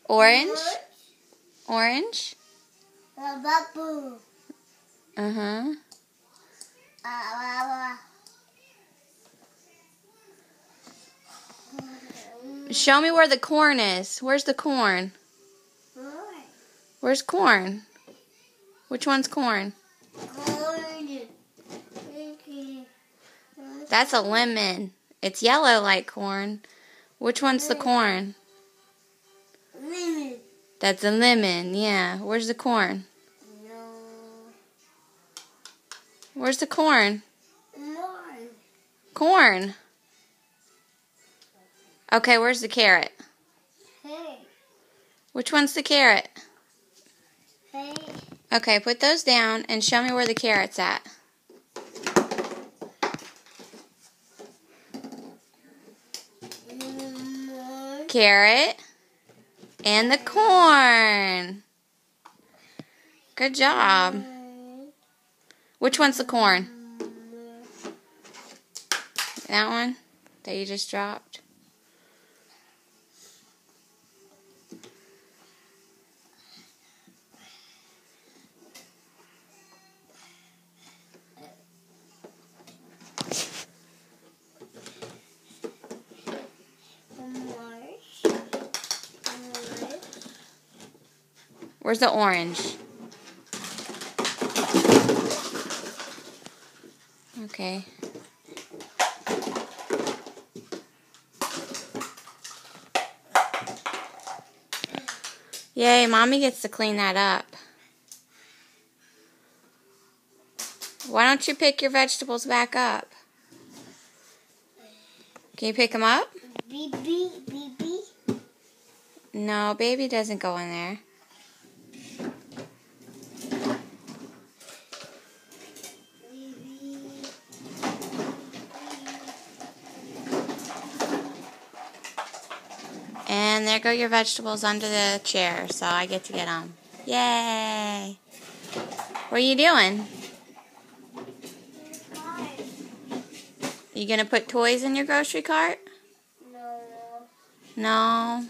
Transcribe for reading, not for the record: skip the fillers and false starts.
Orange? Orange? Uh-huh. Show me where the corn is. Where's the corn? Where's corn? Which one's corn? That's a lemon. It's yellow like corn. Which one's the corn? Lemon. That's a lemon, yeah. Where's the corn? No. Where's the corn? No. Corn. Okay, where's the carrot? Hey. Which one's the carrot? Hey. Okay, put those down and show me where the carrot's at. Carrot and the corn. Good job. Which one's the corn? That one that you just dropped? Where's the orange? Okay. Yay, Mommy gets to clean that up. Why don't you pick your vegetables back up? Can you pick them up? Baby. No, baby doesn't go in there. And there go your vegetables under the chair, so I get to get them. Yay! What are you doing? You gonna put toys in your grocery cart? No. No?